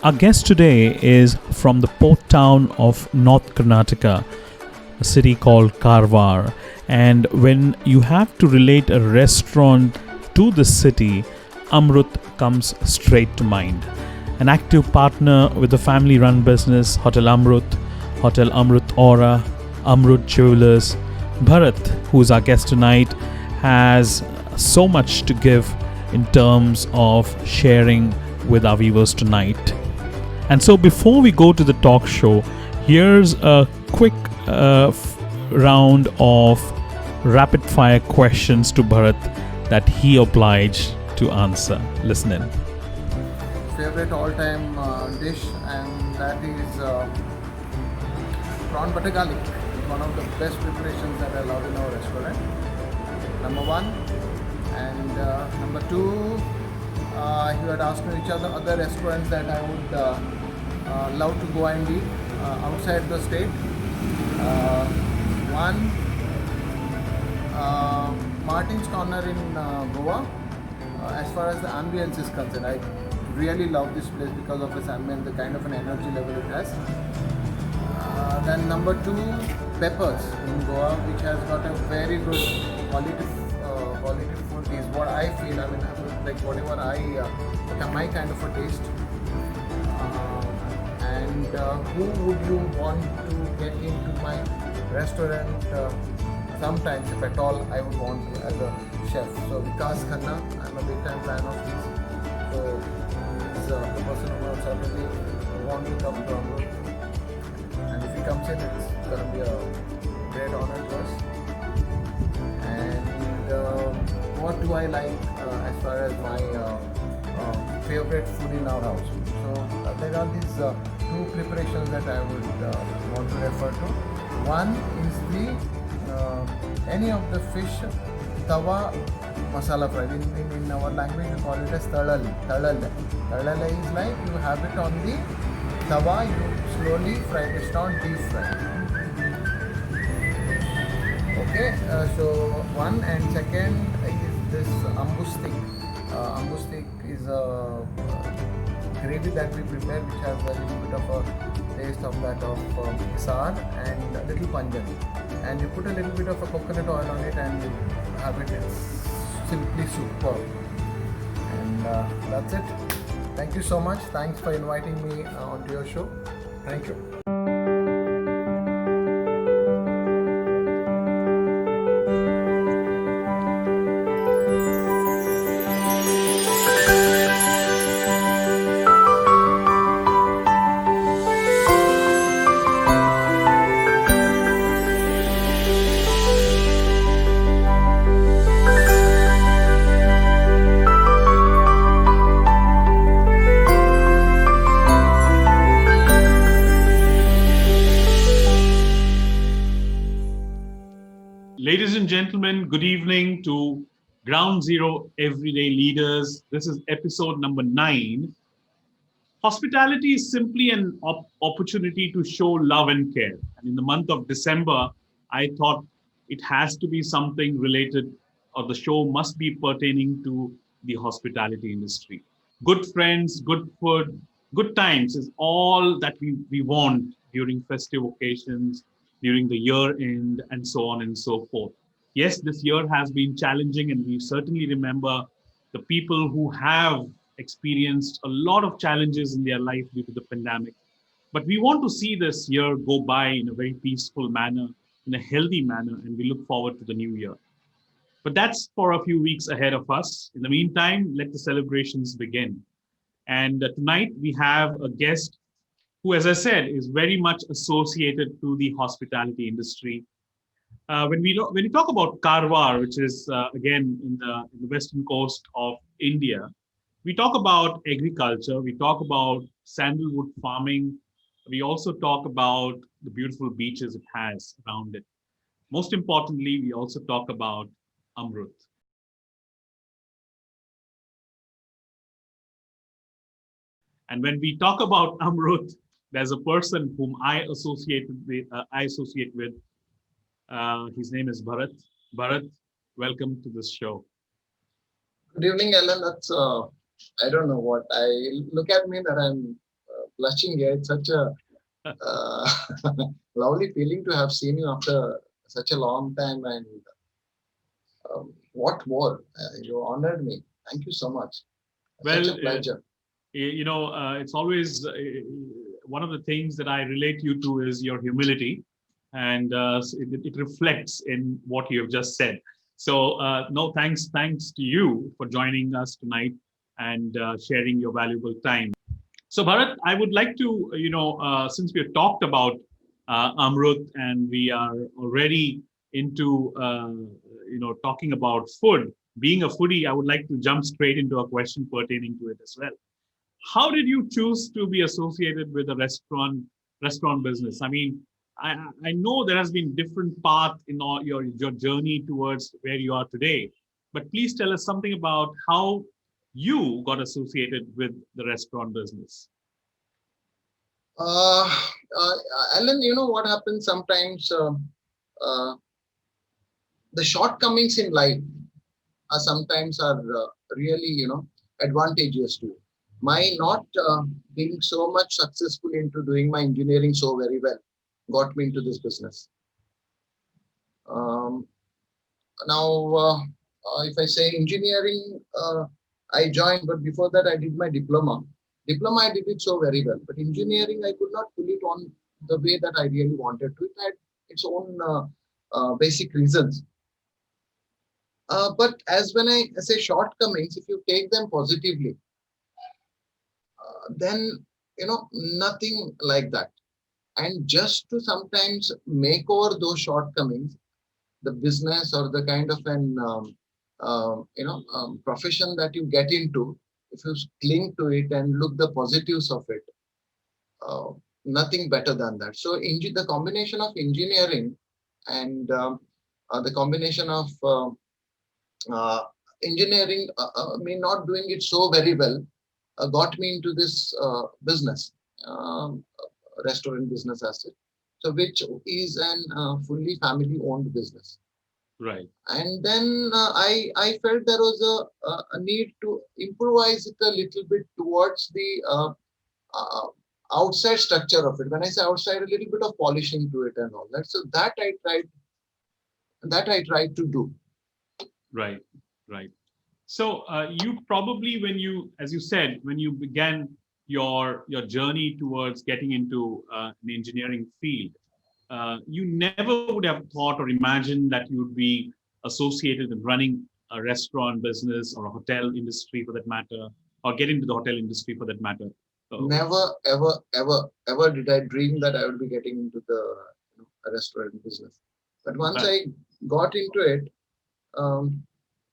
Our guest today is from the port town of North Karnataka, a city called Karwar. And when you have to relate a restaurant to the city, Amrut comes straight to mind. An active partner with the family run business Hotel Amrut, Hotel Amrut Aura, Amrut Jewelers, Bharat, who's our guest tonight, has so much to give in terms of sharing with our viewers tonight. And so, before we go to the talk show, here's a quick round of rapid fire questions to Bharat that he obliged to answer. Listen in. Favorite all-time dish, and that is prawn butter garlic. It's one of the best preparations that I love in our restaurant. Number one, and number two, you had asked me which are the other restaurants that I would love to go and eat outside the state. One, Martin's Corner in Goa. As far as the ambience is concerned, I really love this place because of its ambience, the kind of an energy level it has. Then number two, Peppers in Goa, which has got a very good quality food is what I feel. I mean, like whatever my kind of a taste. And who would you want to get into my restaurant? Sometimes, if at all, I would want to as a chef. So Vikas Khanna, I'm a big time fan of his. So he's the person who would certainly want to come to Amrut. And if he comes in, it's going to be a great honor to us. And what do I like as far as my favorite food in our house? So there are these two preparations that I would want to refer to. One is the any of the fish tawa masala fry. In our language we call it as talale. Talale is like you have it on the tawa, you slowly fry it. It's not deep fry. Okay, so one, and second is this ambustik. Ambustik is a gravy that we prepare, which has a little bit of a taste of that of sour and a little pungent. And you put a little bit of a coconut oil on it and you have it. It's simply superb. And that's it. Thank you so much. Thanks for inviting me onto your show. Thank you. Ladies and gentlemen, good evening to Ground Zero Everyday Leaders. This is episode number 9. Hospitality is simply an opportunity to show love and care. And in the month of December, I thought it has to be something related, or the show must be pertaining to the hospitality industry. Good friends, good food, good times is all that we want during festive occasions, during the year end, and so on and so forth. Yes, this year has been challenging, and we certainly remember the people who have experienced a lot of challenges in their life due to the pandemic. But we want to see this year go by in a very peaceful manner, in a healthy manner, and we look forward to the new year. But that's for a few weeks ahead of us. In the meantime, let the celebrations begin. And tonight we have a guest who, as I said, is very much associated to the hospitality industry. When we talk about Karwar, which is again in the western coast of India, we talk about agriculture, we talk about sandalwood farming, we also talk about the beautiful beaches it has around it. Most importantly, we also talk about Amrut. And when we talk about Amrut, there's a person whom I associate with. His name is Bharat. Bharat, welcome to this show. Good evening, Alan. That's I don't know what I look at me that I'm blushing here. It's such a uh, lovely feeling to have seen you after such a long time. And what more? You honored me. Thank you so much. Such Well, a pleasure. it's always one of the things that I relate you to is your humility, and it reflects in what you have just said. So, no, thanks to you for joining us tonight and sharing your valuable time. So, Bharat, I would like to, since we have talked about Amrut and we are already into, talking about food, being a foodie, I would like to jump straight into a question pertaining to it as well. How did you choose to be associated with the restaurant business? I mean, I know there has been different path in all your journey towards where you are today, but please tell us something about how you got associated with the restaurant business. Uh, uh, Alan, you know what happens sometimes? Uh, the shortcomings in life are sometimes are really, advantageous to you. My not being so much successful into doing my engineering so very well got me into this business. Um, Now, if I say engineering, I joined, but before that, I did my diploma. Diploma, I did it so very well, but engineering, I could not pull it on the way that I really wanted to. It had its own basic reasons. But as when I say shortcomings, if you take them positively, then nothing like that. And just to sometimes make over those shortcomings, the business or the kind of an profession that you get into, if you cling to it and look the positives of it, uh, nothing better than that. So the combination of engineering and the combination of uh, engineering, me not doing it so very well, got me into this business, restaurant business as such. So which is an fully family owned business. Right. And then I felt there was a need to improvise it a little bit towards the uh, outside structure of it. When I say outside, a little bit of polishing to it and all that. So that I tried to do. Right. Right. So you probably, when you, as you said, when you began your journey towards getting into an engineering field, you never would have thought or imagined that you would be associated with running a restaurant business or a hotel industry for that matter, or get into the hotel industry for that matter. Never, ever, ever, ever did I dream that I would be getting into the restaurant business. But once I got into it, um,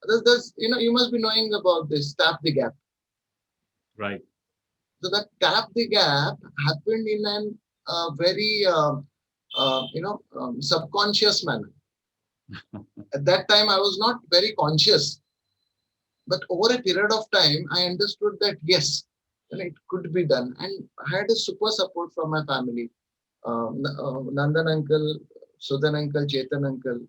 there's you must be knowing about this tap the gap. Right. So that tap the gap happened in an very subconscious manner. At that time, I was not very conscious, but over a period of time, I understood that yes, it could be done, and I had a super support from my family. Nandan uncle, Sudan uncle, Chetan uncle,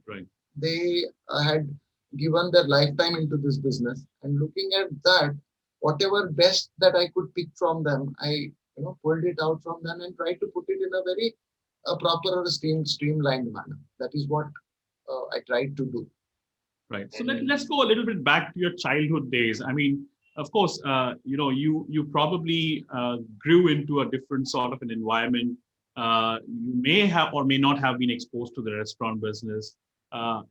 Right. they had given their lifetime into this business, and looking at that, whatever best that I could pick from them, I pulled it out from them and tried to put it in a very proper or streamlined manner. That is what I tried to do. Right. So let's go a little bit back to your childhood days. I mean, of course, you probably grew into a different sort of an environment. You may have or may not have been exposed to the restaurant business, uh,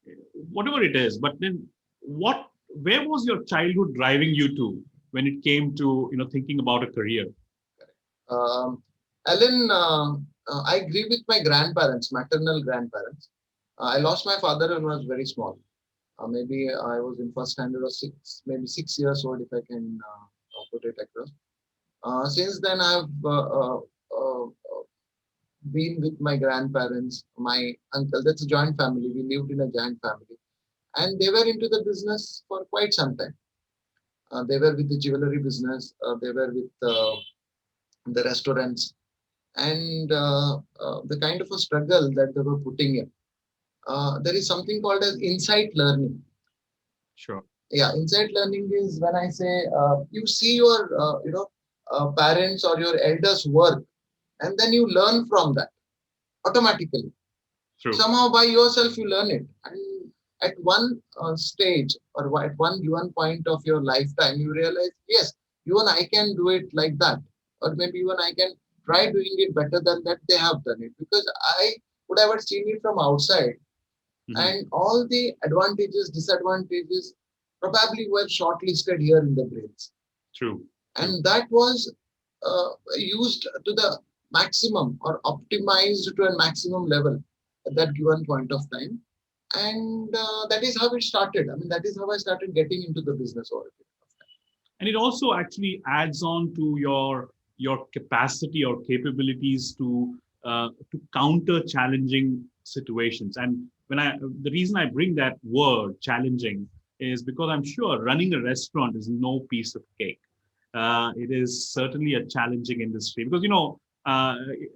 whatever it is. But then, where was your childhood driving you to when it came to thinking about a career? Um, Alan, I agree with my grandparents, maternal grandparents. I lost my father when I was very small. Maybe I was in first standard or maybe 6 years old, if I can put it across. Since then, I've been with my grandparents, my uncle. That's a joint family. We lived in a joint family, and they were into the business for quite some time. They were with the jewelry business. They were with the restaurants, and the kind of a struggle that they were putting in. There is something called as insight learning. Sure. Yeah, insight learning is when I say you see your parents or your elders work, and then you learn from that automatically. True. Somehow by yourself you learn it, and at one stage or at one given point of your lifetime you realize, yes, even I can do it like that, or maybe even I can try doing it better than that they have done it, because I would have seen it from outside, Mhm. and all the advantages, disadvantages probably were shortlisted here in the brains, True. True. and that was used to the maximum or optimized to a maximum level at that given point of time, and that is how it started. I mean, that is how I started getting into the business over a period of And it also actually adds on to your capacity or capabilities to counter challenging situations. And when I the reason I bring that word challenging is because I'm sure running a restaurant is no piece of cake. It is certainly a challenging industry because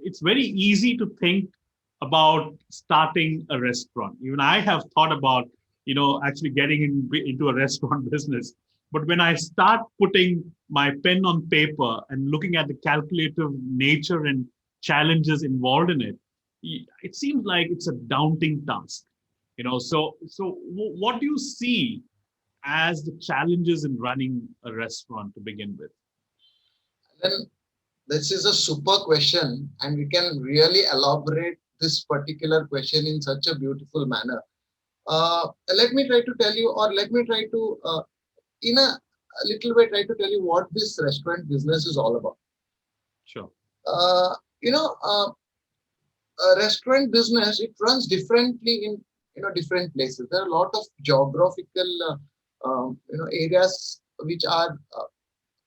it's very easy to think about starting a restaurant. Even I have thought about actually getting into a restaurant business, but when I start putting my pen on paper and looking at the calculative nature and challenges involved in it, it seems like it's a daunting task. So what do you see as the challenges in running a restaurant to begin with? time. Then this is a super question, and we can really elaborate this particular question in such a beautiful manner. Let me try to tell you, or let me try to, in a little way, try to tell you what this restaurant business is all about. Sure. Uh, you know, a restaurant business, it runs differently in different places. There are a lot of geographical areas which are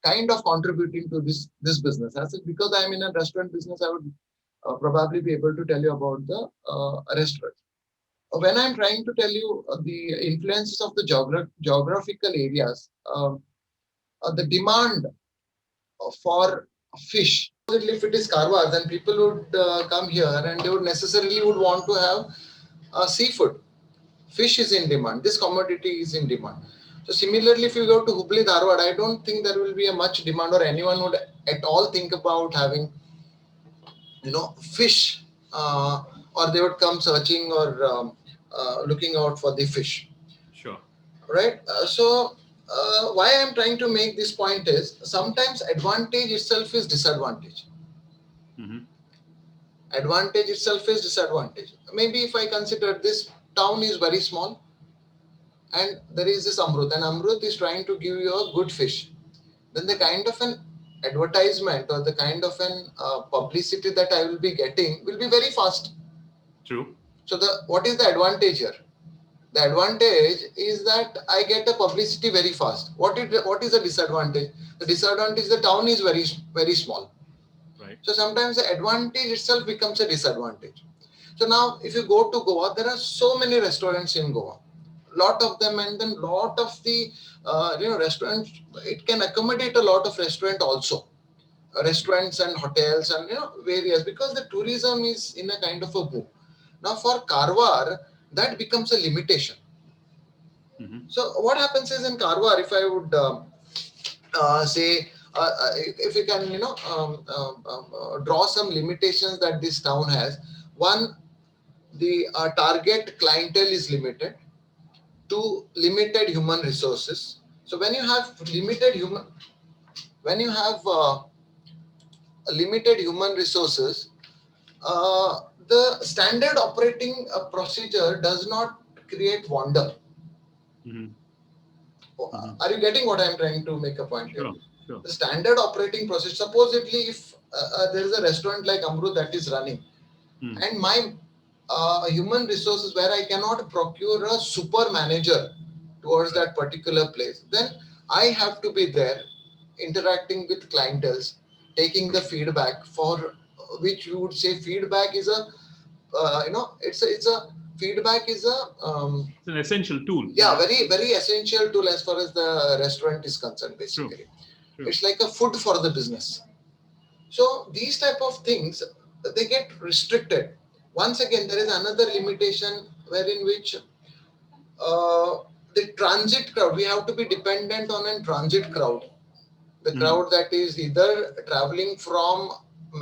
kind of contributing to this business. As it, because I'm in a restaurant business, I would probably be able to tell you about the restaurant. When I'm trying to tell you the influences of the geographical areas, the demand for fish. If it is Karwar, then people would come here and they would necessarily would want to have seafood. Fish is in demand. This commodity is in demand. So similarly, if you go to Hubli, Dharwad, I don't think there will be a much demand, or anyone would at all think about having fish, or they would come searching or looking out for the fish. Sure. Right. So why I'm trying to make this point is sometimes advantage itself is disadvantage. Hmm. Advantage itself is disadvantage. Maybe if I consider this town is very small and there is this Amrut, and Amrut is trying to give you a good fish, then the kind of an advertisement or the kind of an publicity that I will be getting will be very fast. True. So the what is the advantage here? The advantage is that I get a publicity very fast. What is the disadvantage? The disadvantage, the town is very very small. Right. So sometimes the advantage itself becomes a disadvantage. So now if you go to Goa, there are so many restaurants in Goa. Lot of them, and then lot of the restaurants, it can accommodate a lot of restaurant also. Restaurants and hotels and various, because the tourism is in a kind of a boom. Now for Karwar, that becomes a limitation. Hmm. So what happens is in Karwar, if I would say, if you can, draw some limitations that this town has. One, the target clientele is limited. Two, limited human resources. So when you have limited human resources, the standard operating procedure does not create wonder. Hmm. Hmm. Are you getting what I'm trying to make a point here? Sure. Sure. The standard operating process, supposedly if there is a restaurant like Amrut that is running, Mm. and my human resources where I cannot procure a super manager towards Right. that particular place, then I have to be there interacting with clientels, taking the feedback, for which we would say feedback is a it's a feedback is a It's an essential tool. yeah, very very essential tool as far as the restaurant is concerned. True. Basically, True. it's like a food for the business. So these type of things, they get restricted. Once again, there is another limitation wherein which the transit crowd, we have to be dependent on a transit crowd the Mm. crowd that is either traveling from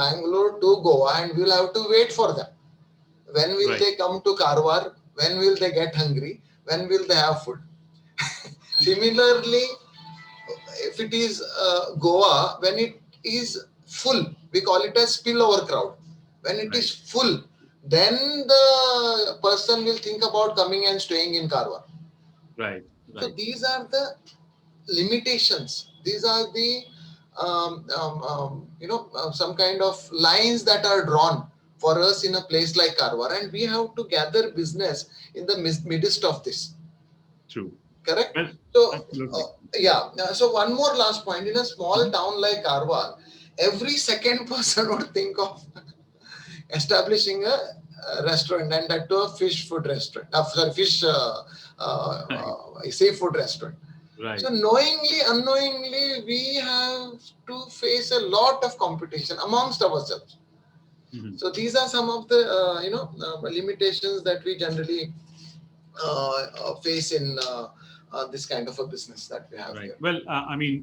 Mangalore to Goa, and we'll have to wait for them. When will Right. they come to Karwar? When will they get hungry? When will they have food? Similarly, if it is Goa, when it is full, we call it a spillover crowd. When it Right. is full, then the person will think about coming and staying in Karwar. Right. So Right. these are the limitations. These are the some kind of lines that are drawn for us in a place like Karwar, and we have to gather business in the midst of this. True. Correct. Well, So absolutely. yeah. So one more last point: in a small Mhm. town like Karwar, every second person would think of establishing a restaurant, and that to a fish food restaurant. Sorry, fish Right. seafood restaurant. So Right. knowingly, unknowingly, we have to face a lot of competition amongst ourselves. Mhm. So these are some of the limitations that we generally face in this kind of a business that we have Right. here. Well, I mean,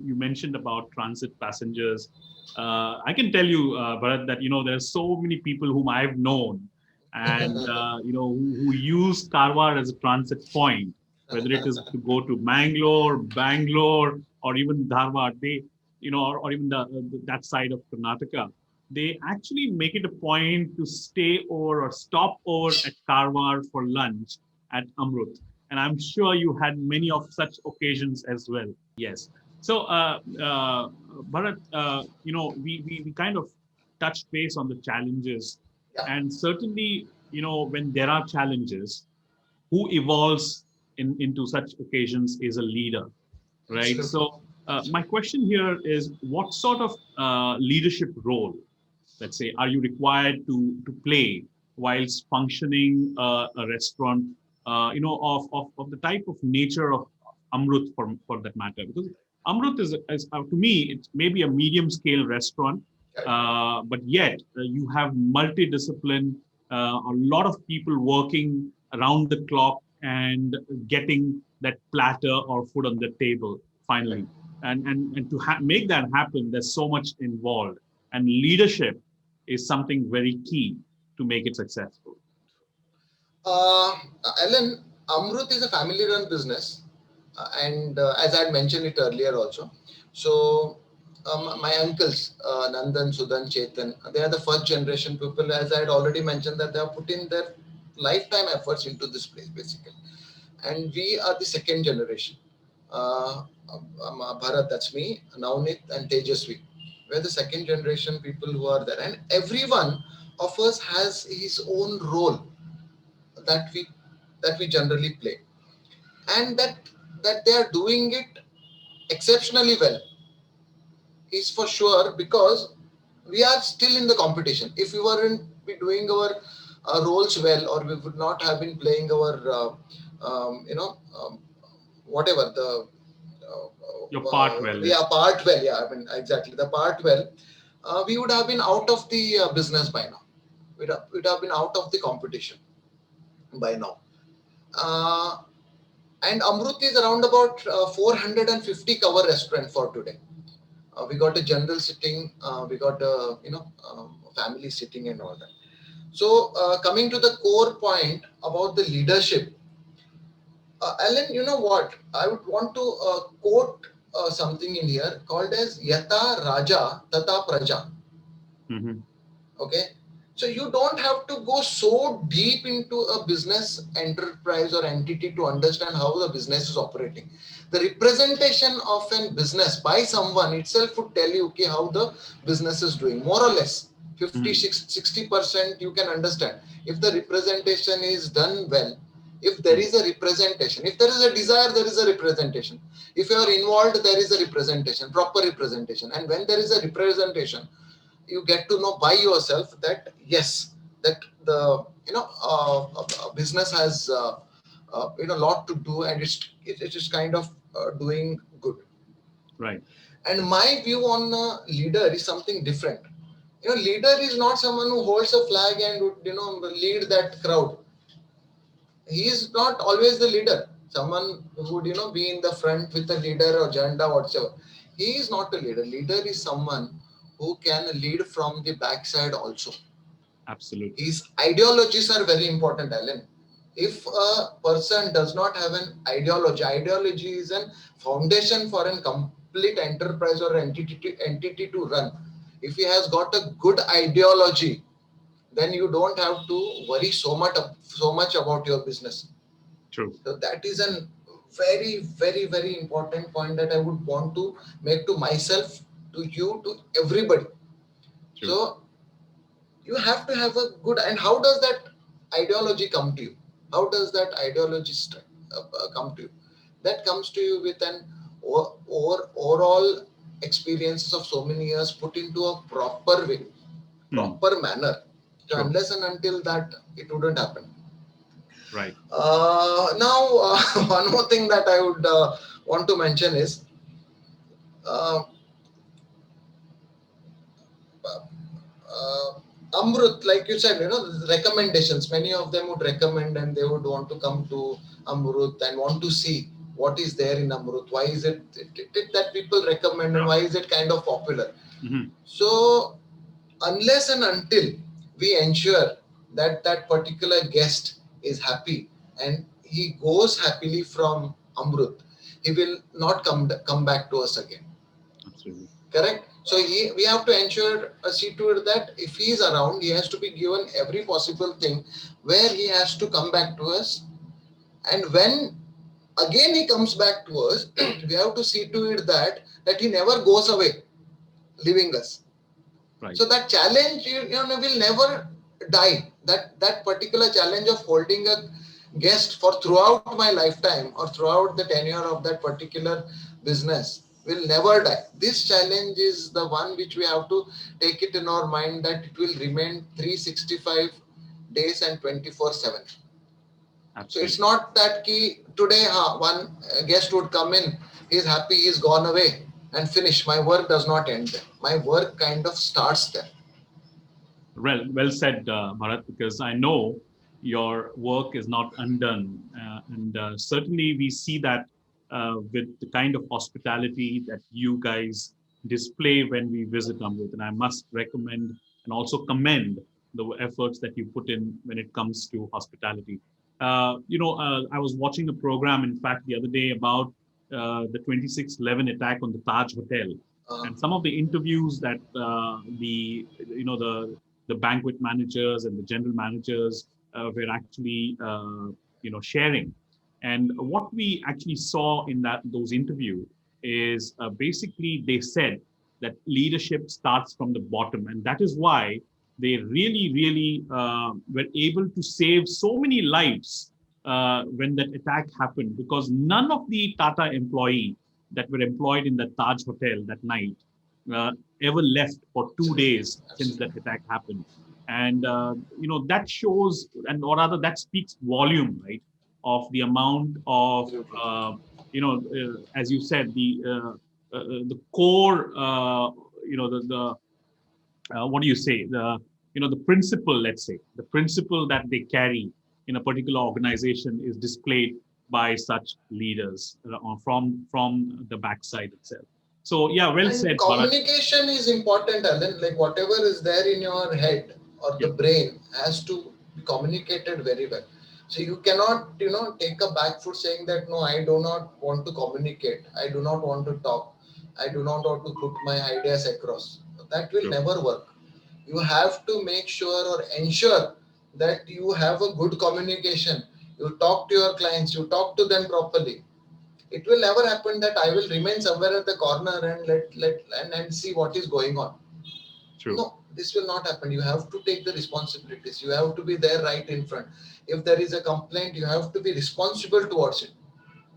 you mentioned about transit passengers. I can tell you, Bharat, that there are so many people whom I've known, and who use Karwar as a transit point, whether it is to go to Bangalore, or even Dharwad. They, or even that side of Karnataka. They actually make it a point to stay over or stop over at Karwar for lunch at Amrut, and I'm sure you had many of such occasions as well. Yes. So, Bharat, we kind of touched base on the challenges, Yeah, and certainly, when there are challenges, who evolves into such occasions is a leader, right? absolutely. So, my question here is, what sort of leadership role, let's say, are you required to play whilst functioning a restaurant, of the type of nature of Amrut for that matter? Because Amrut is to me, it's maybe a medium scale restaurant, Correct. but yet you have multidiscipline, a lot of people working around the clock and getting that platter or food on the table Correct. finally. And to make that happen, there's so much involved, and leadership is something very key to make it successful. Uh, Alan, Amrut is a family-run business, and as I had mentioned it earlier also. So my uncles, Nandan, Sudan, Chetan, they are the first generation people. As I had already mentioned, that they have put in their lifetime efforts into this place, basically. And we are the second generation. Bharat, that's me, Navnit, and Tejasvi. We're the second generation people who are there, and everyone of us has his own role that we generally play, and that they are doing it exceptionally well is for sure, because we are still in the competition. If we weren't be doing our roles well, or we would not have been playing our whatever the Your part well, yeah, let's. part well, yeah, I mean exactly the part well, we would have been out of the business by now. We'd have been out of the competition by now. uh, and Amrut is around about 450 cover restaurant for today. We got a general sitting, we got a family sitting and all that. So coming to the core point about the leadership, Alan, you know what? I would want to quote something in here called as Yata Raja Tata Praja. Mm-hmm. Okay. So you don't have to go so deep into a business enterprise or entity to understand how the business is operating. The representation of a business by someone itself would tell you, okay, how the business is doing, more or less. 50 Mm-hmm. 60% you can understand if the representation is done well. If there Mm-hmm. is a representation, if there is a desire, there is a representation. If you are involved, there is a representation, proper representation. And when there is a representation, you get to know by yourself that yes, that the business has lot to do, and it is kind of doing good. Right. And my view on a leader is something different. Leader is not someone who holds a flag and would lead that crowd. He is not always the leader, someone who would be in the front with the leader or agenda whatsoever. He is not a leader. Leader is someone who can lead from the backside also. Absolutely. His ideologies are very important, Alan. If a person does not have an ideology is a foundation for a complete enterprise or entity to run. If he has got a good ideology, then you don't have to worry so much about your business. True. So that is a very, very, very important point that I would want to make to myself, to you, to everybody. True. So you have to have a good, and how does that ideology come to you? How does that ideology come to you? That comes to you with an overall experiences of so many years put into a proper way, Hmm. proper manner. So Sure. unless and until that, it wouldn't happen. Right. Now, one more thing that I would want to mention is uh, uh, Amrut, like you said, the recommendations. Many of them would recommend and they would want to come to Amrut and want to see what is there in Amrut. Why is it that people recommend and Sure. why is it kind of popular? Hmm. So, unless and until we ensure that that particular guest is happy and he goes happily from Amrut, he will not come back to us again. Absolutely. Correct? So we have to see to it that if he is around, he has to be given every possible thing where he has to come back to us. And when again he comes back to us, we have to see to it that he never goes away, leaving us. Right. So that challenge, will never die. That particular challenge of holding a guest for throughout my lifetime or throughout the tenure of that particular business will never die. This challenge is the one which we have to take it in our mind that it will remain 365 days and 24/7. So it's Absolutely. not that today one guest would come in, he's happy, he's gone away and finish. My work does not end there. My work kind of starts there. Well said, Bharat, because I know your work is not undone. And certainly we see that with the kind of hospitality that you guys display when we visit Amrut. And I must recommend and also commend the efforts that you put in when it comes to hospitality. I was watching a program, in fact, the other day about the 26/11 attack on the Taj Hotel. Uh, And some of the interviews that the banquet managers and the general managers were actually sharing. And what we actually saw in those interview is basically they said that leadership starts from the bottom, and that is why they really were able to save so many lives when that attack happened, because none of the Tata employee that were employed in the Taj Hotel that night uh, ever left for 2 days since that absolutely. attack happened. And that shows, and or rather that speaks volume, right, of the amount of Absolutely. as you said, the core, the what do you say, the principle, let's say the principle that they carry in a particular organization is displayed by such leaders from the backside itself. So yeah, well And said, Bharat. communication is important, Alan. Like whatever is there in your head or Yeah. the brain has to be communicated very well. So you cannot, take a back foot saying that no, I do not want to communicate. I do not want to talk. I do not want to put my ideas across. That will True. never work. You have to make sure or ensure that you have a good communication. You talk to your clients, you talk to them properly. It will never happen that I will remain somewhere at the corner and and see what is going on. True. No, this will not happen. You have to take the responsibilities. You have to be there right in front. If there is a complaint, you have to be responsible towards it.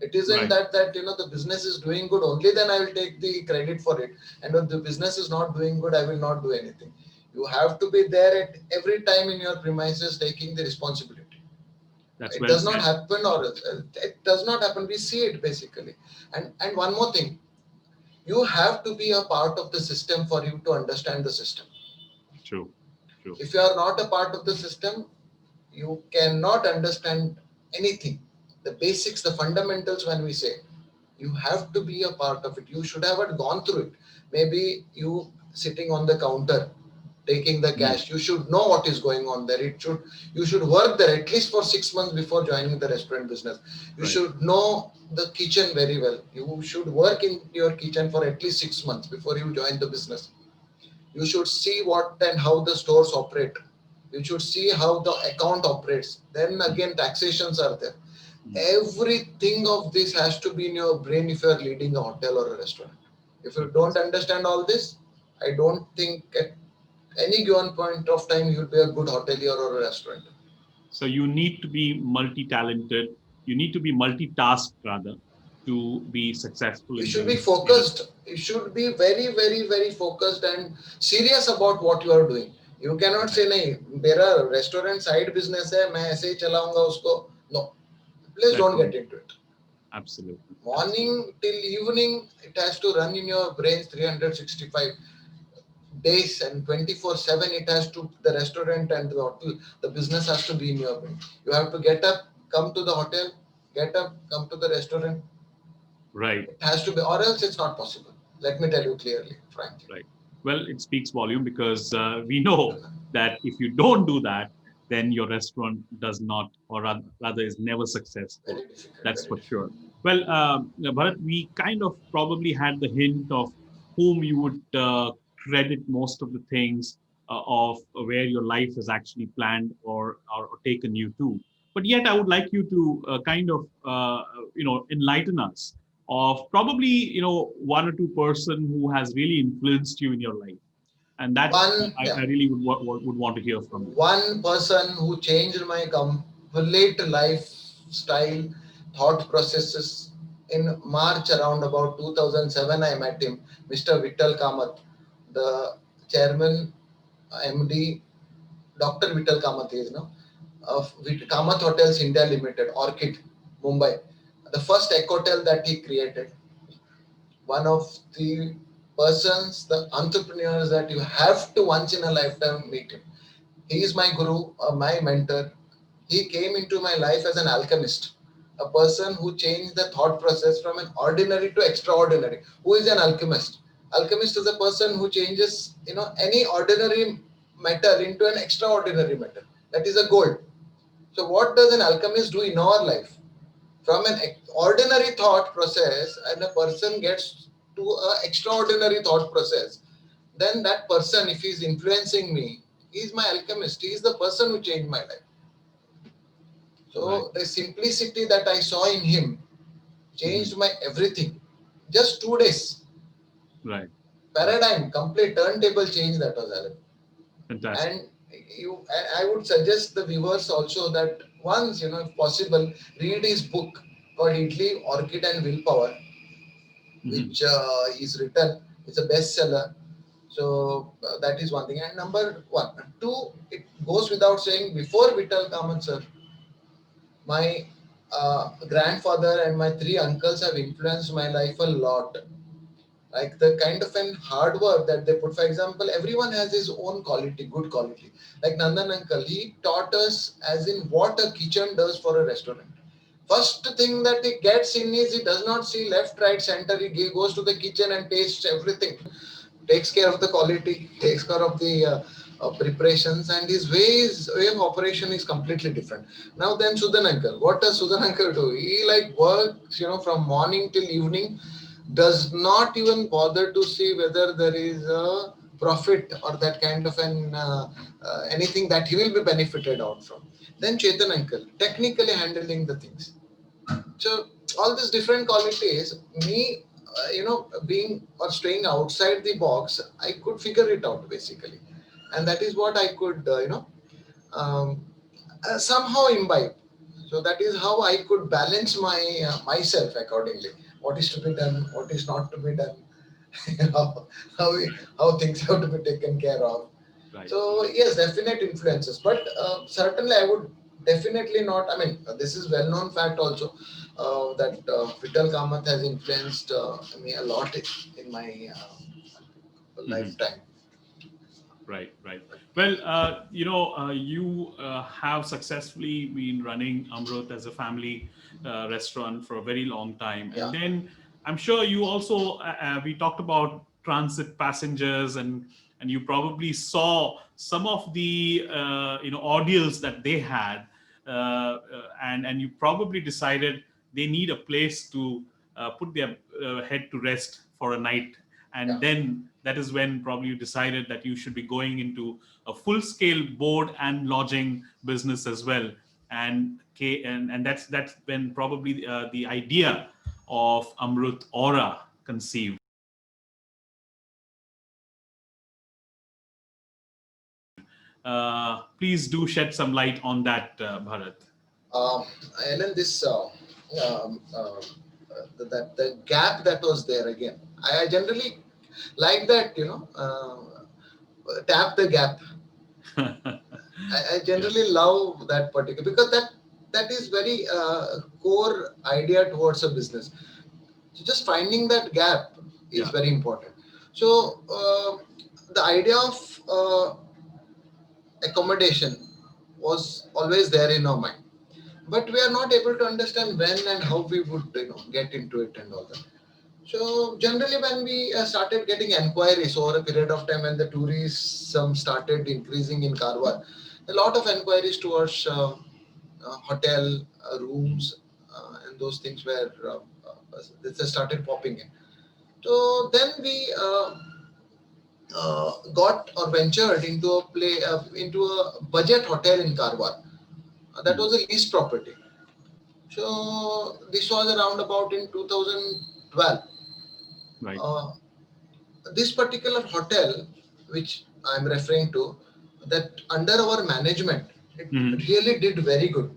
It isn't Right. that the business is doing good only then I will take the credit for it. And if the business is not doing good, I will not do anything. You have to be there at every time in your premises taking the responsibility. That's It well does not said. happen, or it does not happen. We see it basically. And one more thing, you have to be a part of the system for you to understand the system. True. True. If you are not a part of the system, you cannot understand anything. The basics, the fundamentals, when we say, You have to be a part of it. You should have gone through it. Maybe you sitting on the counter taking the Mm. cash. You should know what is going on there. You should work there at least for 6 months before joining the restaurant business. You Right. should know the kitchen very well. You should work in your kitchen for at least 6 months before you join the business. You should see what and how the stores operate. You should see how the account operates. Then Mm. again, taxations are there. Mm. Everything of this has to be in your brain if you are leading a hotel or a restaurant. If you don't Fantastic. understand all this, I don't think at any given point of time you'll be a good hotelier or a restaurant. So you need to be multi-talented. You need to be multitasked rather to be successful You in should be doing this. Yeah. focused. You should be very, very, very focused and serious about what you are doing. You cannot Right. say, नहीं मेरा restaurant side business है मैं ऐसे ही चलाऊंगा उसको. No, please That don't won't. get into it. Absolutely. Absolutely. Morning till evening, it has to run in your brains 365 days and 24/7. It has to, the restaurant and the hotel, the business has to be in your brain. You have to get up, come to the hotel, get up, come to the restaurant. Right. It has to be, or else it's not possible. Let me tell you clearly, frankly. Right. Well, it speaks volume because we know that if you don't do that, then your restaurant does not, or rather, is never successful. Very difficult, That's very for difficult. sure. Well, Bharat, we kind of probably had the hint of whom you would credit most of the things of where your life has actually planned or taken you to. But yet, I would like you to kind of, enlighten us of probably, one or two person who has really influenced you in your life. And that One, I yeah, really would want to hear from you. one person who changed my complete lifestyle, thought processes. In March around about 2007, I met him, Mr. Vittal Kamath, the chairman, MD, Dr. Vittal Kamath is now of Kamath Hotels India Limited, Orchid, Mumbai. The first eco-hotel that he created. One of the persons, the entrepreneurs that you have to once in a lifetime meet him. He is my guru, my mentor. He came into my life as an alchemist, a person who changed the thought process from an ordinary to extraordinary. Who is an alchemist? Alchemist is a person who changes, any ordinary metal into an extraordinary metal. That is a gold. So what does an alchemist do in our life? From an ordinary thought process, and a person gets to an extraordinary thought process, then that person, if he's influencing me, he's my alchemist. He is the person who changed my life. Right. So the simplicity that I saw in him Mhm. changed my everything. Just 2 days. Right. Paradigm, complete turntable change that was happening. Fantastic. And I would suggest the viewers also that once, if possible, read his book called Italy, Orchid and Willpower, Mhm. which is written. It's a bestseller. So that is one thing. And number one. Two, it goes without saying, before Vittal Kamath sir, my grandfather and my three uncles have influenced my life a lot. Like the kind of an hard work that they put. For example, everyone has his own quality, good quality. Like Nandan uncle, he taught us as in what a kitchen does for a restaurant. First thing that he gets in is he does not see left, right, center. He goes to the kitchen and tastes everything, takes care of the quality, takes care of the preparations, and his way of operation is completely different. Now then, Sudan uncle, what does Sudan uncle do? He like works, from morning till evening, does not even bother to see whether there is a profit or that kind of an anything that he will be benefited out from. Then Chetan uncle, technically handling the things. So all these different qualities, me, being or staying outside the box, I could figure it out basically, and that is what I could, um, somehow imbibe. So that is how I could balance myself accordingly. What is to be done, what is not to be done, how things have to be taken care of. Right. So yes, definite influences, but certainly I would definitely not. I mean, this is well-known fact also that Vittal Kamath has influenced me a lot in my Mhm. lifetime. Right, right. Well, you have successfully been running Amrut as a family restaurant for a very long time, and Yeah. then I'm sure you also we talked about transit passengers, and you probably saw some of the ordeals that they had, and you probably decided they need a place to put their head to rest for a night, and Yeah. then that is when probably you decided that you should be going into a full scale board and lodging business as well, and that's when probably the idea of Amrut Aura conceived. Please do shed some light on that, Bharat. Um, and then this um, uh, the gap that was there again. I generally like that, tap the gap. I Yeah, generally love that particular because that is very core idea towards a business. So just finding that gap is yeah, very important. So the idea of accommodation was always there in our mind, but we are not able to understand when and how we would get into it and all that. So generally, when we started getting enquiries over a period of time, when the tourism started increasing in Karwar, a lot of enquiries towards hotel rooms and those things were they started popping in. So then we got or ventured into into a budget hotel in Karwar. That mm, was a leased property. So this was around about in 2012. right, Uh, this particular hotel, which I'm referring to, that under our management, it hmm, really did very good.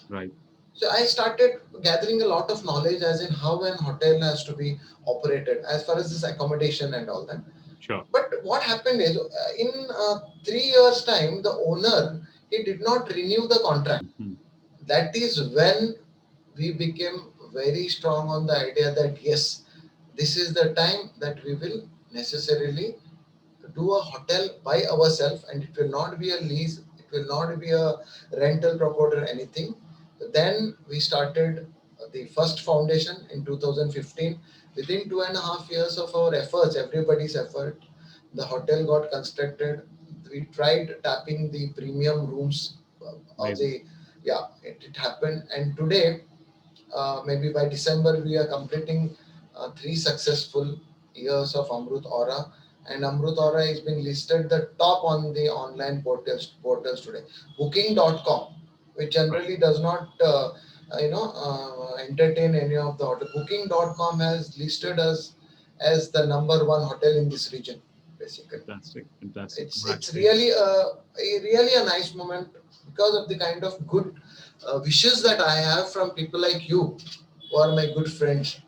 right, So I started gathering a lot of knowledge as in how an hotel has to be operated as far as this accommodation and all that. sure, But what happened is, in 3 years' time, the owner he did not renew the contract. hmm, That is when we became very strong on the idea that yes, this is the time that we will necessarily do a hotel by ourselves, and it will not be a lease, it will not be a rental property or anything. Then we started the first foundation in 2015. Within 2.5 years of our efforts, everybody's effort, the hotel got constructed. We tried tapping the premium rooms of amazing, the, yeah, it happened. And today, maybe by December, we are completing 3 successful years of Amrut Aura. And Amrut Aura is being listed the top on the online portals today. Booking.com, which right, generally does not entertain any of the hotel. Booking.com has listed us as the number one hotel in this region, basically. fantastic, fantastic, It's congratulations. really a nice moment because of the kind of good wishes that I have from people like you, who are my good friends.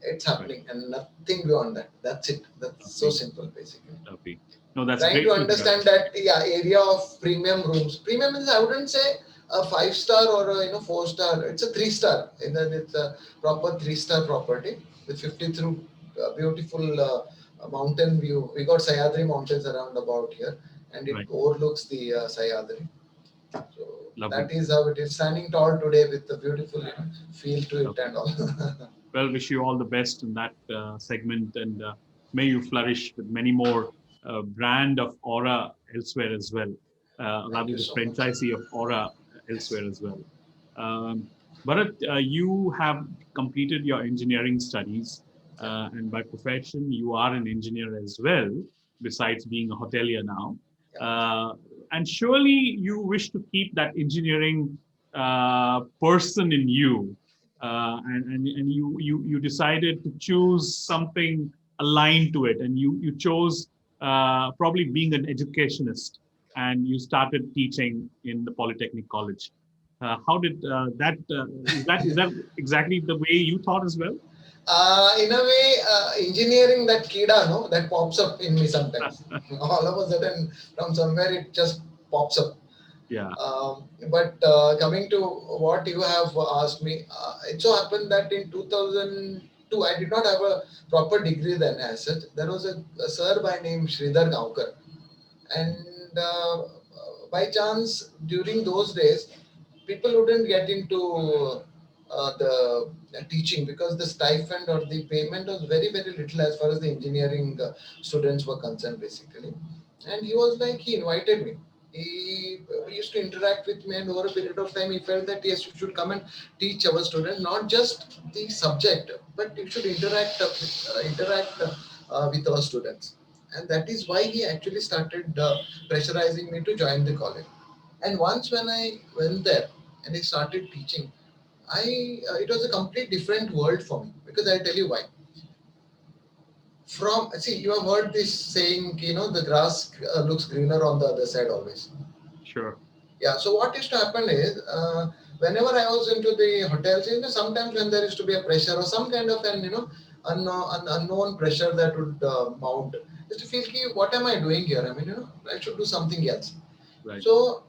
It's Right, happening and nothing beyond that. That's it. That's so lovely, simple, basically. lovely. No, that's Trying to great to hear. understand that, yeah, area of premium rooms. Premium is, I wouldn't say a 5 star or a 4 star. It's a 3 star. And then it's a proper 3 star property with 50 through beautiful mountain view. We got Sayadri Mountains around about here, and it Right, overlooks the Sayadri. So lovely, that is how it is, standing tall today with the beautiful feel to it lovely. and all. Well, wish you all the best in that segment, and may you flourish with many more brand of Aura elsewhere as well. Thank Rather you the so much. franchisee of Aura Yes. elsewhere as well. Bharat, you have completed your engineering studies, Yeah. and by profession, you are an engineer as well, besides being a hotelier now. Yeah. Uh, and surely you wish to keep that engineering person in you, and you decided to choose something aligned to it, and you chose probably being an educationist, and you started teaching in the Polytechnic College. How did that is that exactly the way you thought as well? In a way, engineering, that kida, no, that pops up in me sometimes. All of a sudden, from somewhere, it just pops up. Yeah, But coming to what you have asked me, it so happened that in 2002, I did not have a proper degree then as such. There was a sir by name Sridhar Gaonkar. And by chance, during those days, people wouldn't get into the teaching, because the stipend or the payment was very very little as far as the engineering students were concerned basically. And he was like, he invited me. He used to interact with me, and over a period of time he felt that yes, you should come and teach our students not just the subject, but you should interact with our students. And that is why he actually started pressurizing me to join the college. And once when I went there and I started teaching, I it was a complete different world for me, because I'll tell you why. From, see, you have heard this saying, the grass looks greener on the other side always. Sure. Yeah. So what used to happen is, whenever I was into the hotels, sometimes when there used to be a pressure or some kind of an unknown pressure that would mount, used to feel, ki, what am I doing here? I mean, I should do something else. Right. So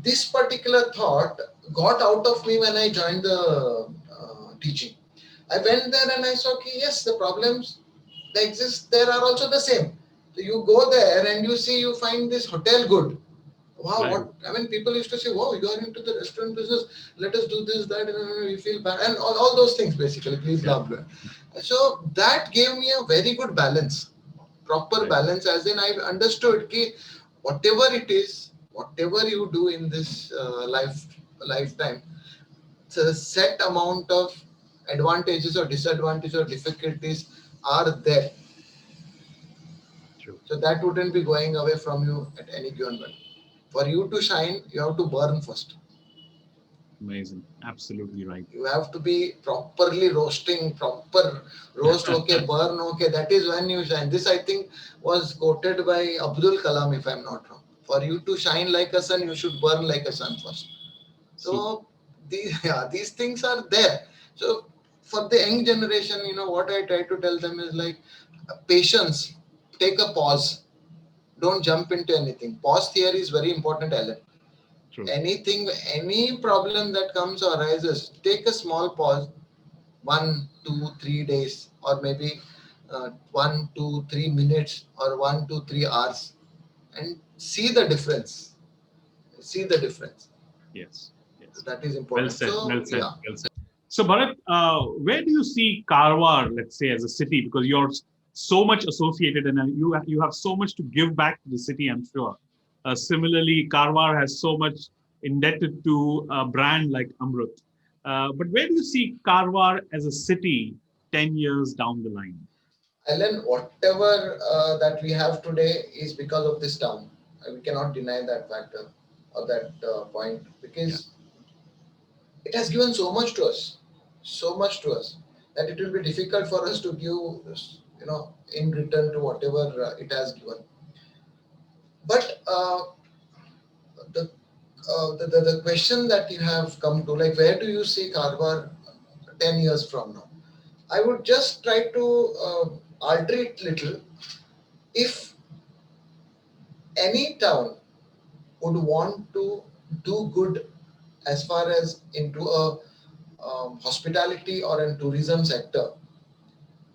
this particular thought got out of me when I joined the teaching. I went there and I saw, ki, yes, the problems that exist there are also the same. So you go there and you see, you find this hotel good. Wow, Right. what, I mean, people used to say, wow, you are into the restaurant business, let us do this, that, and we feel bad, and all those things basically, blah, blah. So that gave me a very good balance, proper Right. balance, as in I understood ki, whatever it is, whatever you do in this lifetime, it's a set amount of advantages or disadvantages or difficulties are there. True. So that wouldn't be going away from you at any given point. For you to shine, you have to burn first. Amazing. Absolutely right. You have to be properly roasting, proper roast, okay, burn, okay. That is when you shine. This, I think, was quoted by Abdul Kalam, if I'm not wrong. For you to shine like a sun, you should burn like a sun first. Super. So these things are there. So for the young generation, what I try to tell them is like, patience. Take a pause. Don't jump into anything. Pause theory is very important, Alan. True. Anything, any problem that comes or arises, take a small pause, 1, 2, 3 days, or maybe 1, 2, 3 minutes, or 1, 2, 3 hours, and see the difference. See the difference. Yes. Yes. That is Well important. said. So Well said. yeah, Well said. So, Bharat, where do you see Karwar, let's say, as a city? Because you're so much associated and you have so much to give back to the city, I'm sure. Similarly, Karwar has so much indebted to a brand like Amrut. But where do you see Karwar as a city 10 years down the line? Alan, whatever that we have today is because of this town. We cannot deny that factor or that point, Yeah. because it has given so much to us, that it will be difficult for us to give, in return to whatever it has given. But the, the question that you have come to, like, where do you see Karwar 10 years from now? I would just try to alter it little. If any town would want to do good as far as into a hospitality or in tourism sector,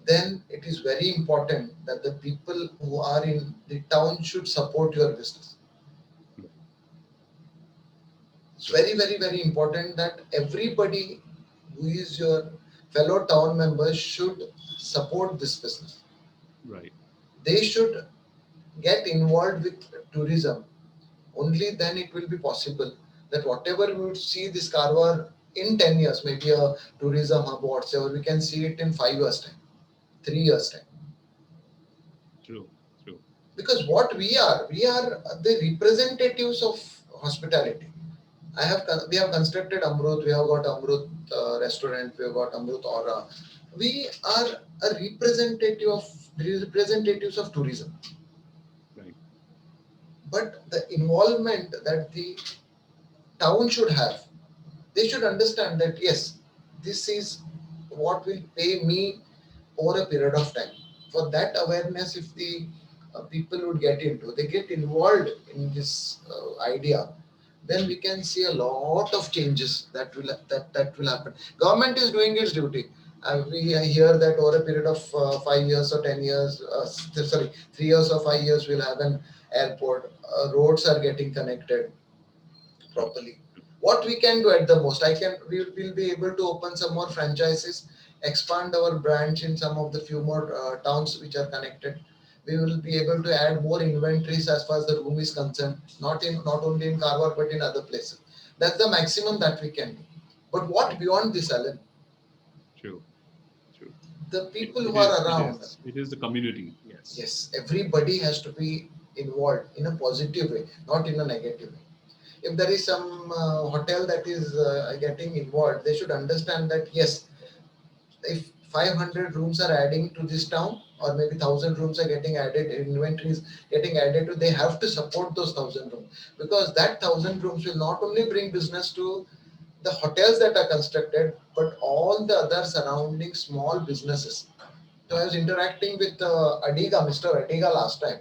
then it is very important that the people who are in the town should support your business. It's very, very, very important that everybody who is your fellow town members should support this business. Right. They should get involved with tourism. Only then it will be possible that whatever we would see this Karwar in 10 years, maybe a tourism hub or whatever, we can see it in 5 years' time, 3 years' time. True. True. Because what we are the representatives of hospitality. We have constructed Amrut, we have got Amrut restaurant, we have got Amrut Aura. We are a representatives of tourism. Right. But the involvement that the town should have, they should understand that yes, this is what will pay me over a period of time. For that awareness, if the people would they get involved in this idea, then we can see a lot of changes that will happen. Government is doing its duty. We hear that over a period of 5 years or 10 years, 3 years or 5 years, we'll have an airport. Roads are getting connected properly. What we can do at the most, we will be able to open some more franchises, expand our branch in some of the few more towns which are connected. We will be able to add more inventories as far as the room is concerned, not only in Karwar but in other places. That's the maximum that we can do. But what beyond this, Alan? True. True. The people It who are is, around. it is the community. Yes. Yes, everybody has to be involved in a positive way, not in a negative way. If there is some hotel that is getting involved, they should understand that yes, if 500 rooms are adding to this town, or maybe 1,000 rooms are getting added, inventories getting added to, they have to support those 1,000 rooms, because that 1,000 rooms will not only bring business to the hotels that are constructed, but all the other surrounding small businesses. So I was interacting with Adiga, Mr. Adiga last time.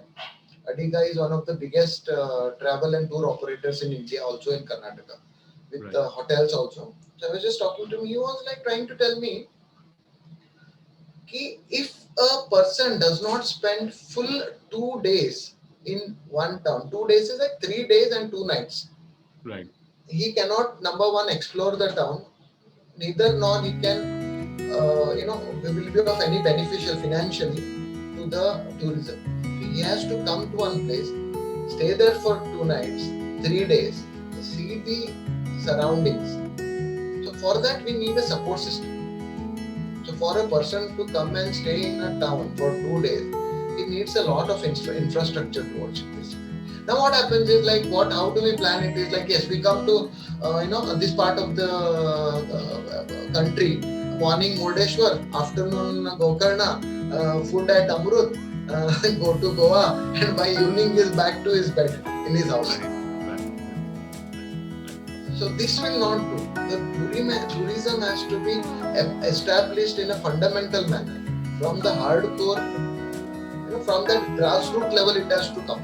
Adiga is one of the biggest travel and tour operators in India, also in Karnataka, with Right. hotels also. So I was just talking to him. He was like trying to tell me, if a person does not spend full 2 days in one town, 2 days is like 3 days and 2 nights. Right. He cannot, number one, explore the town, neither nor he can will be of any beneficial financially to the tourism. So he has to come to one place, stay there for 2 nights, 3 days, see the surroundings. So for that we need a support system. So for a person to come and stay in a town for 2 days, he needs a lot of infrastructure towards this. Now what happens is like how do we plan it is like, yes, we come to this part of the country, morning Murdeshwar, afternoon Gokarna, food at Amrut, go to Goa, and by evening he is back to his bed in his house. So this will not do. The tourism has to be established in a fundamental manner. From the hardcore, from that grassroots level it has to come.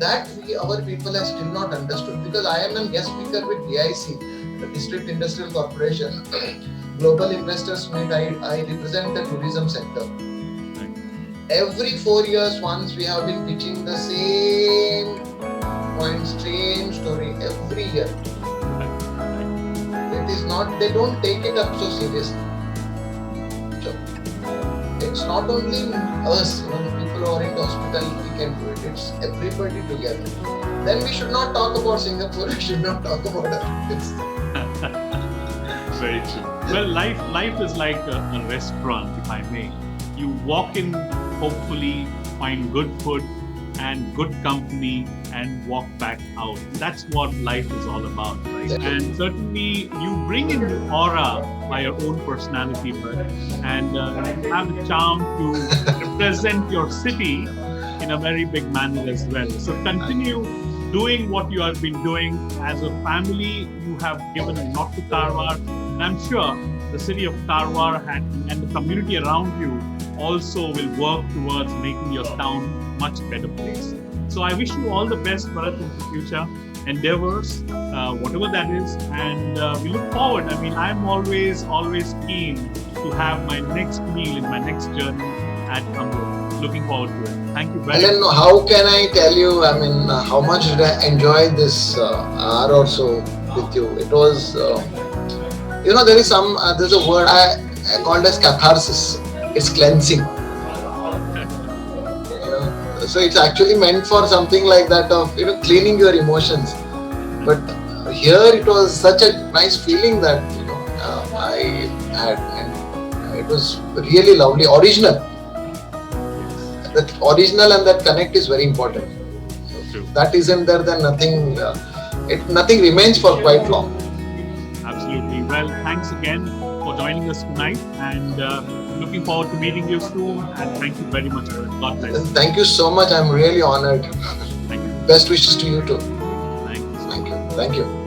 That our people have still not understood, because I am a guest speaker with DIC, the District Industrial Corporation, Global Investors Meet. I represent the tourism sector. Every 4 years once we have been pitching the same point, same story every year. It is not, they don't take it up so seriously. So it's not only us, the people who are into hospitality can do it. It's everybody together. Then we should not talk about Singapore. We should not talk about it. Very true. Well, life is like a restaurant, if I may. You walk in, hopefully find good food and good company, and walk back out. That's what life is all about, right? And certainly you bring in the aura by your own personality, but and you have the charm to represent your city in a very big manner as well. So continue doing what you have been doing. As a family, you have given a lot to Karwar, and I'm sure the city of Karwar and the community around you also will work towards making your town much better place. So I wish you all the best, Bharat, in the future endeavors, whatever that is, and we look forward. I mean, I'm always keen to have my next meal in my next journey at Amrut. Looking forward to it. Thank you very much. Alan, how can I tell you, I mean, how much did I enjoy this hour or so with you? It was, there is there's a word I called as catharsis. It's cleansing. So it's actually meant for something like that of, cleaning your emotions. But here it was such a nice feeling that, I had, and it was really lovely, original. That original and that connect is very important. So if that isn't there, then nothing remains for quite long. Absolutely. Well, thanks again for joining us tonight, and looking forward to meeting you soon. And thank you very much. God bless. Thank you so much. I'm really honored. Thank you. Best wishes to you too. Thank you. Thank you. Thank you.